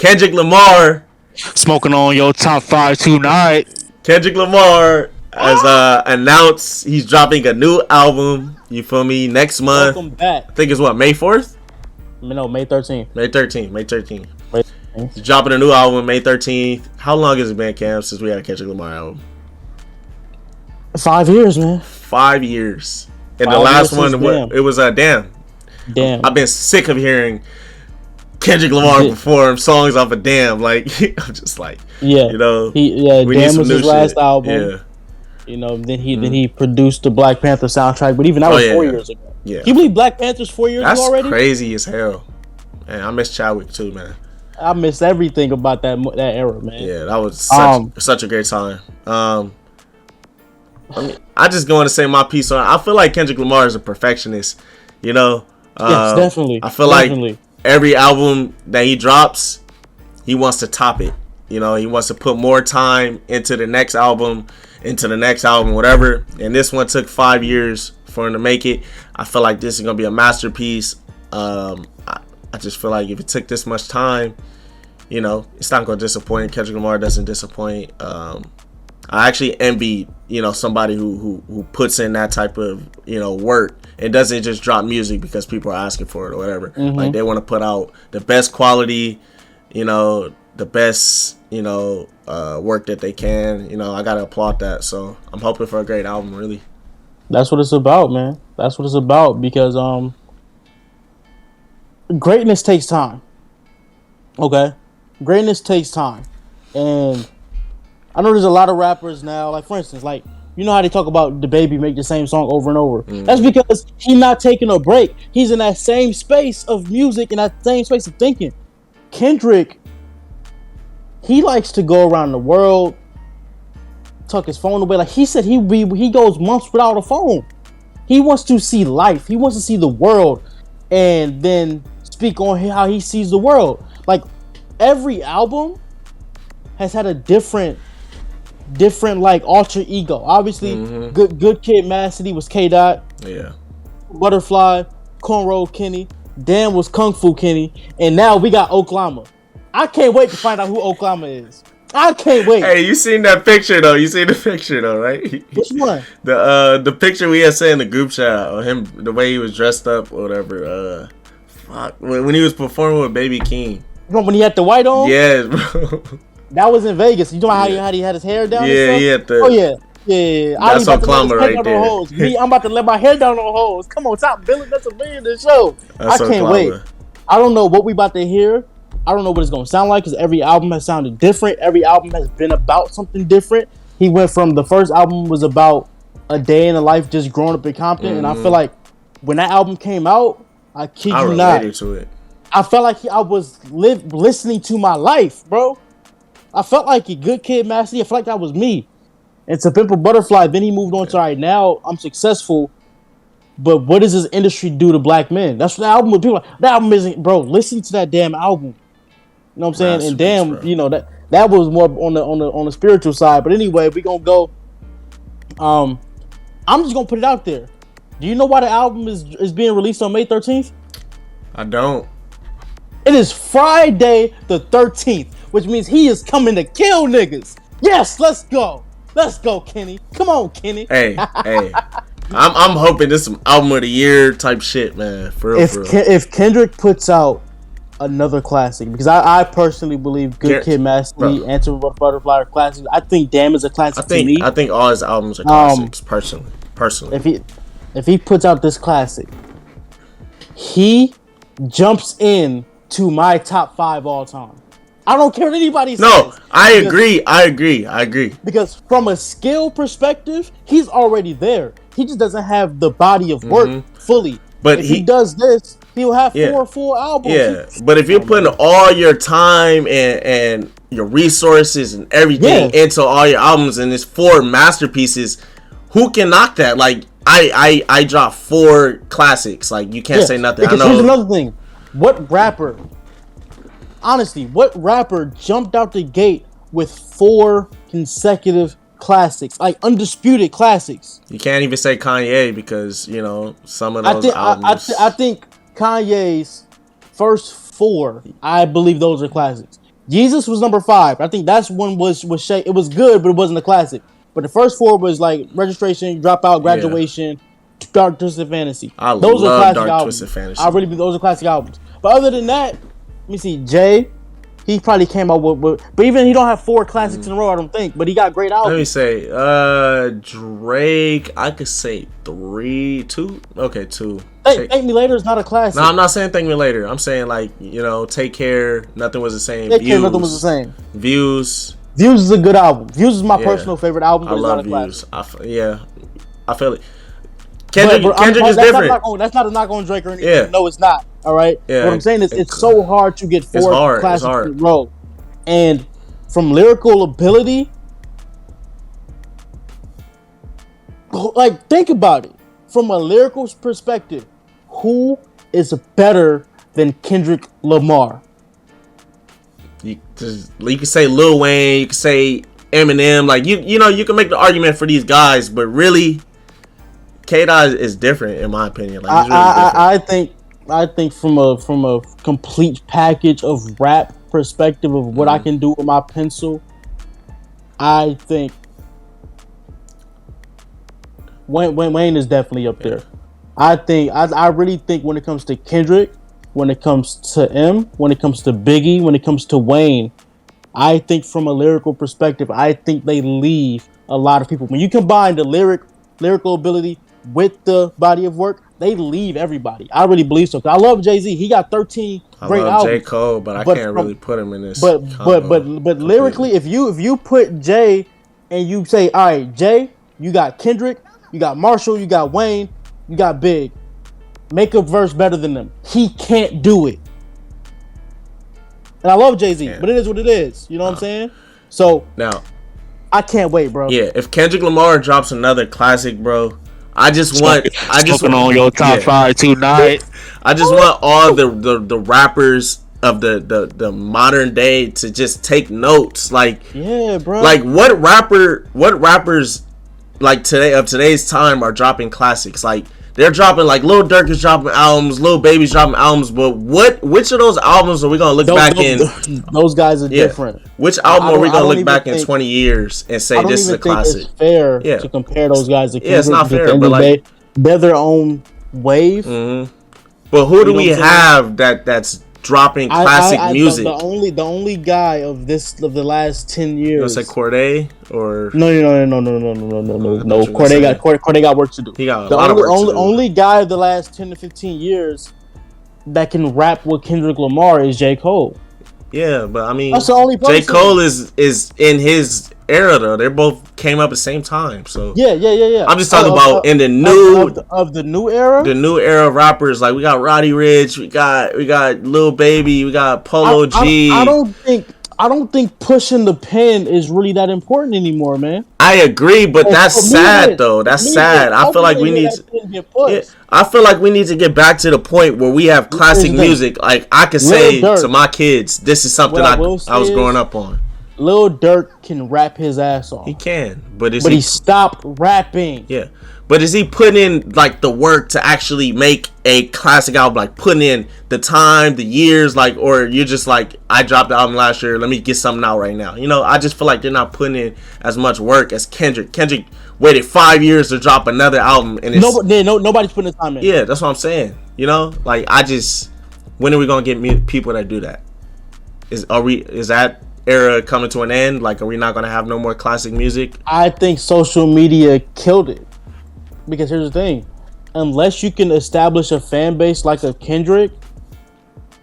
Kendrick Lamar. Smoking on your top 5 tonight. Kendrick Lamar has announced he's dropping a new album. You feel me? Next month. Welcome back. I think it's what, May 4th? No, May 13th. May 13th. He's dropping a new album May 13th. How long has it been, Cam, since we had a Kendrick Lamar album? 5 years, man. 5 years. And the last one, it was Damn. I've been sick of hearing Kendrick Lamar perform songs off of Damn. Like, I'm just like, yeah, you know, Damn was his last album. Yeah. You know, then he produced the Black Panther soundtrack, but even that was 4 years ago. Yeah. Can you believe Black Panther's 4 years ago already? That's crazy as hell. Man, I miss Chadwick too, man. I miss everything about that era, man. Yeah, that was such a great time. I just going to say my piece on it. I feel like Kendrick Lamar is a perfectionist, you know. Yes, definitely. I feel like every album that he drops, he wants to top it. You know, he wants to put more time into the next album, whatever. And this one took 5 years for him to make it. I feel like this is going to be a masterpiece. I just feel like if it took this much time, you know, it's not going to disappoint. Kendrick Lamar doesn't disappoint. I actually envy, you know, somebody who puts in that type of, you know, work and doesn't just drop music because people are asking for it or whatever. Mm-hmm. Like, they want to put out the best quality, you know, the best, you know, work that they can. You know, I got to applaud that. So I'm hoping for a great album, really. That's what it's about, man. That's what it's about because greatness takes time. Okay? Greatness takes time. And I know there's a lot of rappers now, like, for instance, like, you know how they talk about the baby make the same song over and over. Mm-hmm. That's because he's not taking a break. He's in that same space of music and that same space of thinking. Kendrick, he likes to go around the world, tuck his phone away. Like he said, he goes months without a phone. He wants to see life. He wants to see the world and then speak on how he sees the world. Like, every album has had a different like alter ego. Obviously, Good Kid, Mad City was K Dot. Yeah. Butterfly, Cornrow Kenny. Damn was Kung Fu Kenny. And now we got Oklahoma. I can't wait to find out who Oklahoma is. I can't wait. Hey, you seen that picture though? Right? Which one? The picture we had sent in the group chat of him, the way he was dressed up or whatever. When he was performing with Baby King. When he had the white on? Yeah, bro. That was in Vegas. You know how he had his hair down? Yeah, he had the. Oh yeah. That's Oklahoma right there. Me, I'm about to let my hair down on hoes. Come on, stop billing. That's a million to show. I can't wait. I don't know what we about to hear. I don't know what it's gonna sound like because every album has sounded different. Every album has been about something different. He went from the first album was about a day in the life just growing up in Compton, and I feel like when that album came out, I kid you not, to it. I felt like I was listening to my life, bro. I felt like a Good Kid, Mad City. I felt like that was me. And To Pimp a Butterfly. Then he moved on to, all right, now I'm successful. But what does this industry do to black men? That's what the album would be like. That album isn't, bro. Listen to that damn album. You know what I'm saying? And damn, bro. You know that was more on the spiritual side. But anyway, we gonna go. I'm just gonna put it out there. Do you know why the album is being released on May 13th? I don't. It is Friday the 13th, which means he is coming to kill niggas. Yes, let's go. Let's go, Kenny. Come on, Kenny. Hey. I'm hoping this is album of the year type shit, man. For real. If Kendrick puts out another classic, because I personally believe Good Kid, Mad City, and To Butterfly are classics. I think Damn is a classic to me. I think all his albums are classics, personally. If he puts out this classic, he jumps in to my top 5 all time. I don't care what anybody says. No, I agree. Because from a skill perspective, he's already there. He just doesn't have the body of work fully. But if he does this, he'll have 4 full albums. Yeah, but if you're putting all your time and your resources and everything into all your albums and it's 4 masterpieces, who can knock that? Like, I dropped 4 classics. Like, you can't say nothing. Because here's another thing. What rapper jumped out the gate with 4 consecutive classics, like undisputed classics? You can't even say Kanye because, you know, some of those albums. I think Kanye's first 4, I believe those are classics. Jesus was number 5. I think that's one was it was good, but it wasn't a classic. But the first 4 was like Registration, Dropout, Graduation, Dark Twisted Fantasy. Those are classic Dark albums. Twisted Fantasy. I really think those are classic albums. But other than that, let me see. Jay, he probably came out with but even he don't have 4 classics in a row, I don't think. But he got great albums. Let me say, Drake, I could say 2. Okay, 2. Thank Me Later is not a classic. No, I'm not saying Thank Me Later. I'm saying like, Take Care, Nothing Was the Same. Take Care, Nothing Was the Same. Views is a good album. Views is my personal favorite album. But I love it's not a Views. I feel it. Kendrick is different. That's not a knock on Drake or anything. Yeah. No, it's not. All right. Yeah. What I'm saying is, it's so hard to get 4 classics in a row, and from lyrical ability, like think about it. From a lyrical perspective, who is better than Kendrick Lamar? You can say Lil Wayne, you can say Eminem, like you can make the argument for these guys, but really, K-Dot is different in my opinion. Like he's really different. I think from a complete package of rap perspective of what I can do with my pencil, I think Wayne is definitely up there. I really think when it comes to Kendrick, when it comes to when it comes to Biggie, when it comes to Wayne, I think from a lyrical perspective, I think they leave a lot of people. When you combine the lyrical ability with the body of work, they leave everybody. I really believe so. I love Jay-Z. He got 13 great albums. I love J. Cole, but I can't really put him in this. But lyrically, if you put Jay and you say, all right, Jay, you got Kendrick, you got Marshall, you got Wayne, you got Big. Make a verse better than them. He can't do it. And I love Jay-Z, but it is what it is. You know what I'm saying? So now, I can't wait, bro. Yeah, if Kendrick Lamar drops another classic, bro, I just want on your top 5 tonight. I just want all the rappers of the modern day to just take notes. Like, yeah, bro. Like what rappers like today's time are dropping classics? Like they're dropping, like Lil Durk is dropping albums, Lil Baby's dropping albums, but which of those albums are we gonna look back in? Those guys are different. Which album are we gonna look back in 20 years and say this is a classic? It's fair to compare those guys to Kendrick. Yeah, it's not fair, but like they're their own wave. Mm-hmm. But who do we have that's dropping classic music? The only guy of the last 10 years. You gonna say Corday or no? Corday got work to do. He got a lot of work to do. Only guy of the last 10 to 15 years that can rap with Kendrick Lamar is J. Cole. Yeah, but I mean, that's the only person. J. Cole is in his era though. They both came up at the same time. So yeah. I'm just talking about in the new of the new era. The new era of rappers, like we got Roddy Ricch, we got Lil Baby, we got Polo G. I don't think pushing the pen is really that important anymore, man. I agree, but that's sad though. That's sad. I feel like we need I feel like we need to get back to the point where we have classic music. Like I could say to my kids, this is something I was growing up on. Lil Durk can rap his ass off. He can, but he stopped rapping. Yeah, but is he putting in like the work to actually make a classic album? Like putting in the time, the years, like, or you're just like, I dropped the album last year, let me get something out right now. I just feel like they're not putting in as much work as Kendrick. Kendrick waited 5 years to drop another album, and nobody's putting the time in. Yeah, that's what I'm saying. Like when are we gonna get people that do that? Is that era coming to an end? Like, are we not gonna have no more classic music? I think social media killed it, because here's the thing: unless you can establish a fan base like a Kendrick,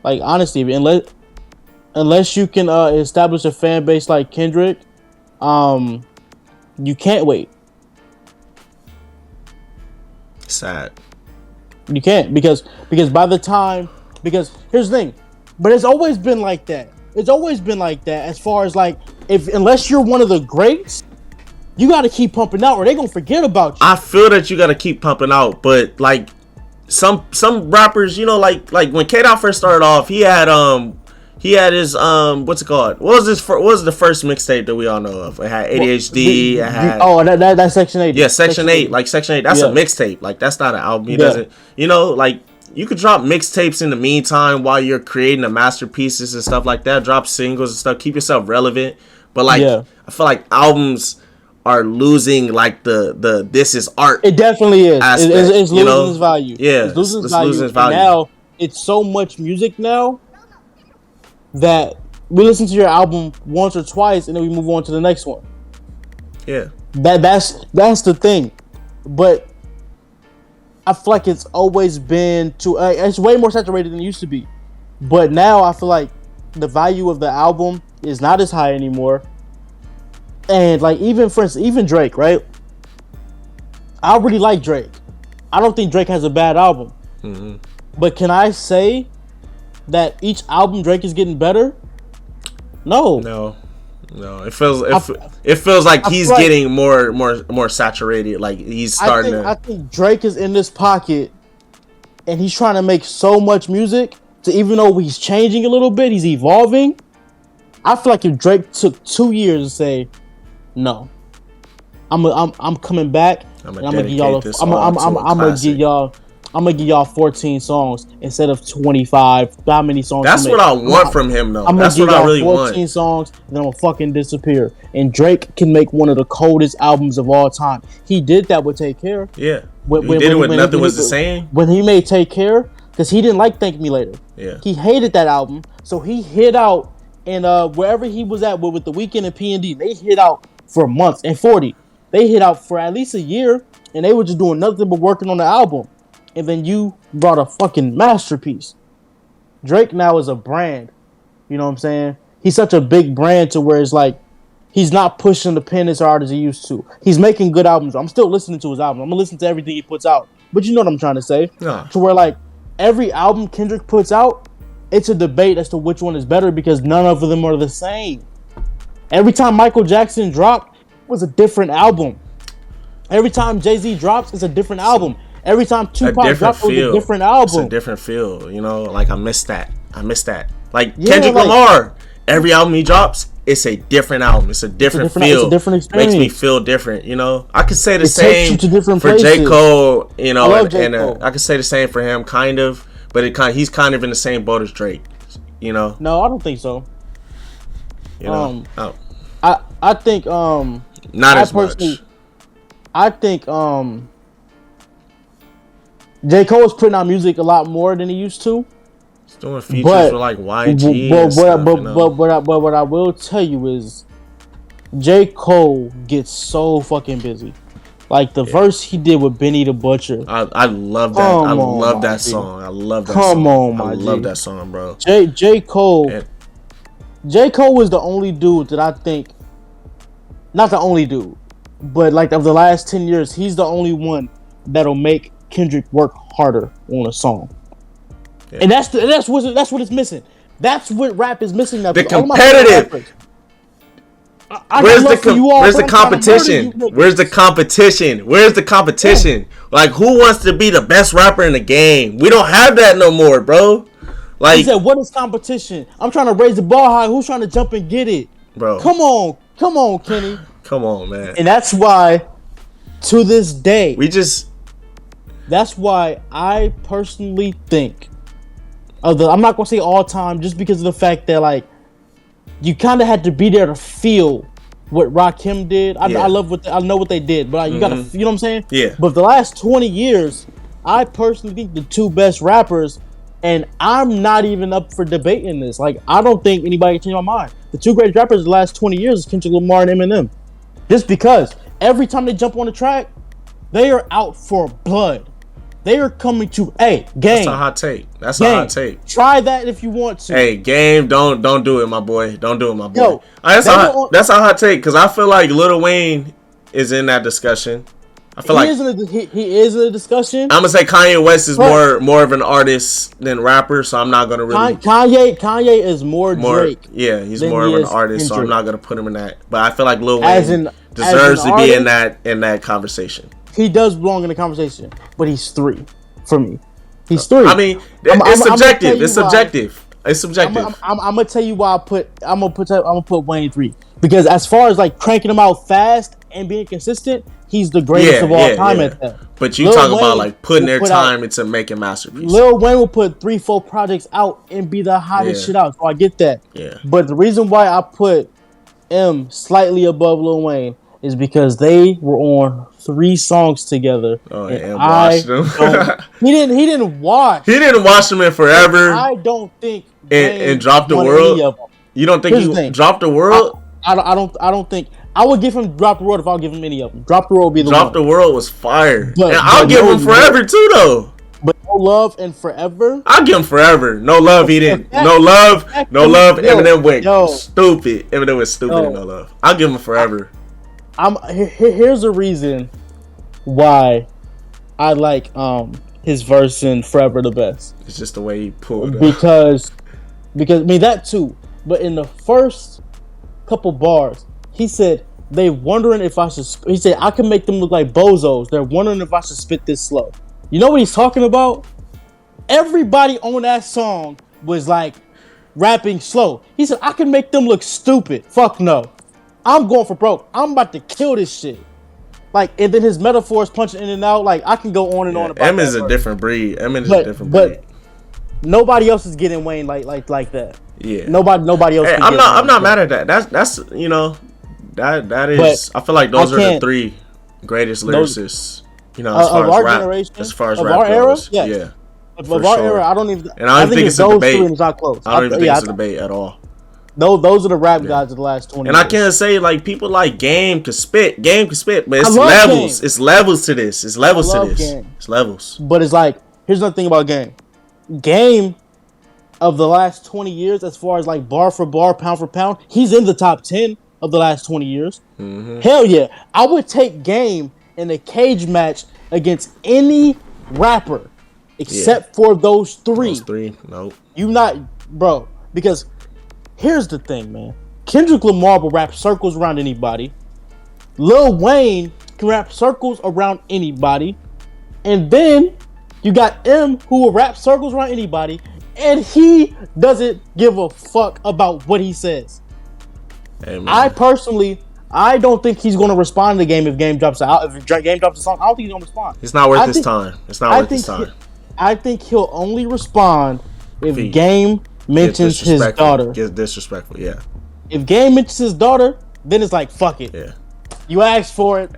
like honestly, unless you can establish a fan base like Kendrick, you can't wait. Sad. You can't because by the time here's the thing, but it's always been like that. It's always been like that. As far as like, unless you're one of the greats, you got to keep pumping out, or they gonna forget about you. I feel that you got to keep pumping out, but like some rappers, like when K-Dot first started off, he had his what's it called? What was the first mixtape that we all know of? It had ADHD. That's Section 8. Yeah, Section 8. Like Section 8. That's a mixtape. Like that's not an album. He doesn't. Like you could drop mixtapes in the meantime while you're creating the masterpieces and stuff like that. Drop singles and stuff. Keep yourself relevant. But like, I feel like albums are losing like the this is art. It definitely is. Aspect, it's losing its value. Yeah, it's losing its value. And now it's so much music now that we listen to your album once or twice and then we move on to the next one. Yeah, that's the thing. But I feel like it's always been it's way more saturated than it used to be. But now I feel like the value of the album is not as high anymore. And like even for instance, even Drake, right? I really like Drake. I don't think Drake has a bad album. Mm-hmm. But can I say that each album Drake is getting better? No. It feels like he's getting more saturated. Like he's starting I think Drake is in this pocket, and he's trying to make so much music. So even though he's changing a little bit, he's evolving. I feel like if Drake took 2 years to say, "No, I'm coming back, and I'm gonna give y'all 14 songs instead of 25. How many songs? That's what I want from him, though. That's what I really want. 14 songs, and then I'm gonna fucking disappear. And Drake can make one of the coldest albums of all time. He did that with Take Care. Yeah, he did it with Nothing Was the Same. When he made Take Care, because he didn't like Thank Me Later. Yeah, he hated that album, so he hid out and wherever he was at with The Weeknd and P&D, they hid out for months. And 40, they hid out for at least a year, and they were just doing nothing but working on the album. And then you brought a fucking masterpiece. Drake now is a brand. You know what I'm saying? He's such a big brand to where it's like he's not pushing the pen as hard as he used to. He's making good albums. I'm still listening to his album. I'm gonna listen to everything he puts out. But you know what I'm trying to say? Yeah. To where like every album Kendrick puts out, it's a debate as to which one is better because none of them are the same. Every time Michael Jackson dropped, it was a different album. Every time Jay-Z drops, it's a different album. Every time Tupac drops, it was a different album. It's a different feel, you know. Like I miss that. Like Kendrick Lamar, every album he drops, it's a different album. It's a different feel. It's a different experience. Makes me feel different, you know. I could say the same for J. Cole, you know, and I could say the same for him, kind of. But he's kind of in the same boat as Drake, you know. No, I don't think so. You know, I think not as much. I think J. Cole is putting out music a lot more than he used to. He's doing features with like YG. But what I will tell you is J. Cole gets so fucking busy. Like the verse he did with Benny the Butcher. I love that. I love that song. I love that song. I love that song, bro. J. Cole. Yeah. J. Cole was the only dude that I think, not the only dude, but like of the last 10 years, he's the only one that'll make Kendrick work harder on a song. Yeah. And that's what it's missing. That's what rap is missing now. The competitive. Where's the competition? Where's the competition? Where's the competition? Like, who wants to be the best rapper in the game? We don't have that no more, bro. Like, he said, what is competition? I'm trying to raise the ball high. Who's trying to jump and get it? Bro. Come on, Kenny. Come on, man. And that's why, to this day, that's why I personally think I'm not gonna say all time, just because of the fact that like you kind of had to be there to feel what Rakim did. I know what they did, but you gotta, you know what I'm saying? Yeah. But the last 20 years, I personally think the two best rappers, and I'm not even up for debating this. Like, I don't think anybody can change my mind. The two greatest rappers of the last 20 years is Kendrick Lamar and Eminem. Just because every time they jump on the track, they are out for blood. They are coming to game. That's a hot take. A hot take. Try that if you want to. Hey, game, don't do it, my boy. Don't do it, my boy. Yo, that's a hot take because I feel like Lil Wayne is in that discussion. I feel he is in a discussion. I'm gonna say Kanye West is more of an artist than rapper, so I'm not gonna really. Kanye is more Drake. Yeah, he's more of an artist, so I'm not gonna put him in that. But I feel like Lil Wayne deserves to be in that conversation. He does belong in the conversation, but he's 3 for me. He's 3. I mean, it's subjective. It's subjective. It's subjective. I'm gonna tell you why I'm gonna put Wayne 3, because as far as like cranking him out fast, and being consistent, he's the greatest of all time at that. But you talk about like putting their time into making masterpieces. Lil Wayne will put 3-4 projects out and be the hottest shit out. So I get that. Yeah. But the reason why I put M slightly above Lil Wayne is because they were on 3 songs together. Oh, and watched them. He didn't watch. He didn't watch them in forever. I don't think. And dropped the world. You don't think he dropped the world? I don't think. I would give him Drop the World if I'll give him any of them. Drop the World would be the Drop one. the World was fire. And I'll give him Forever too though. But No Love and Forever? I'll give him Forever. No Love he didn't. No Love. Eminem went stupid. Eminem was stupid in No Love. I'll give him Forever. Here's the reason why I like his verse in Forever the best. It's just the way he pulled it. Because I mean that too. But in the first couple bars, he said, they wondering if I should... He said, I can make them look like bozos. They're wondering if I should spit this slow. You know what he's talking about? Everybody on that song was like rapping slow. He said, I can make them look stupid. Fuck no. I'm going for broke. I'm about to kill this shit. Like, and then his metaphors punching in and out. Like, I can go on and on about M is a different breed. But nobody else is getting Wayne like that. Yeah. Nobody else. Hey, I'm not mad at that. That's you know, that is. But I feel like those are the 3 greatest lyricists. You know, as far as rap, generation, as far as of rap our goes. Era, Yeah. Of our era, I don't even. And I don't think it's a debate. It's not close. I don't even think it's a debate at all. No, those are the rap gods of the last 20 years. And I can't say like people like Game could spit, but it's levels. Game. It's levels to this. It's levels to this. Game. It's levels. But it's like, here's another thing about Game of the last 20 years, as far as like bar for bar, pound for pound, he's in the top 10 of the last 20 years. Mm-hmm. Hell yeah. I would take Game in a cage match against any rapper except for those 3. Those 3, nope. Bro, because here's the thing, man. Kendrick Lamar will rap circles around anybody. Lil Wayne can rap circles around anybody. And then you got M, who will rap circles around anybody. And he doesn't give a fuck about what he says. Hey, I don't think he's going to respond to the Game if Game drops out. If Game drops a song, I don't think he's going to respond. It's not worth his time. It's not worth his time. I think he'll only respond if Game mentions his daughter. Gets disrespectful, yeah. If Game mentions his daughter, then it's like, fuck it. Yeah. You asked for it.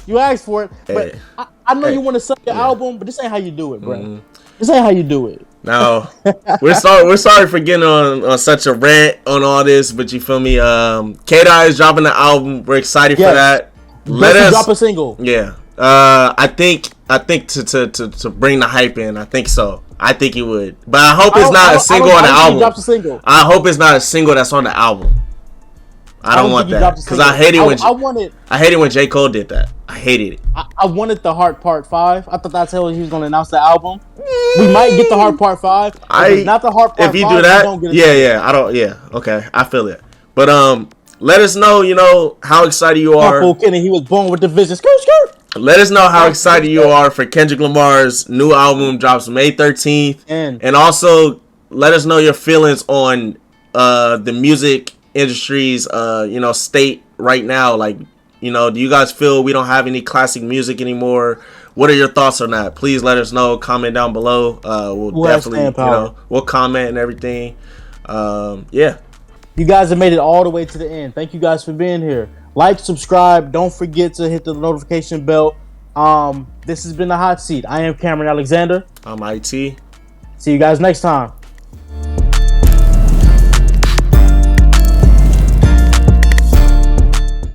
Hey. But I know you want to sell your album, but this ain't how you do it, bro. Mm-hmm. This ain't how you do it. No, we're sorry for getting on such a rant on all this, but you feel me? K-Dot is dropping the album. We're excited for that. Let us drop a single. Yeah. I think to bring the hype in, I think so. I think he would, but I hope it's not a single on the album. I hope it's not a single that's on the album. I don't want that because I hate it when J. Cole did that. I hated it. I wanted the Heart Part 5. I thought that's how he was going to announce the album. We might get the Heart Part 5. If it's not the Heart Part 5. If you do that, I don't. Yeah, okay, I feel it. But let us know. You know how excited you are. Kenny, he was born with the vision. Skirt. Let us know how excited you are for Kendrick Lamar's new album drops May 13th, and also let us know your feelings on the music industry's state right now. Like, you know, do you guys feel we don't have any classic music anymore? What are your thoughts on that? Please let us know. Comment down below. We'll definitely, we'll comment and everything. Yeah. You guys have made it all the way to the end. Thank you guys for being here. Like, subscribe. Don't forget to hit the notification bell. This has been the Hot Seat. I am Cameron Alexander. I'm IT. See you guys next time.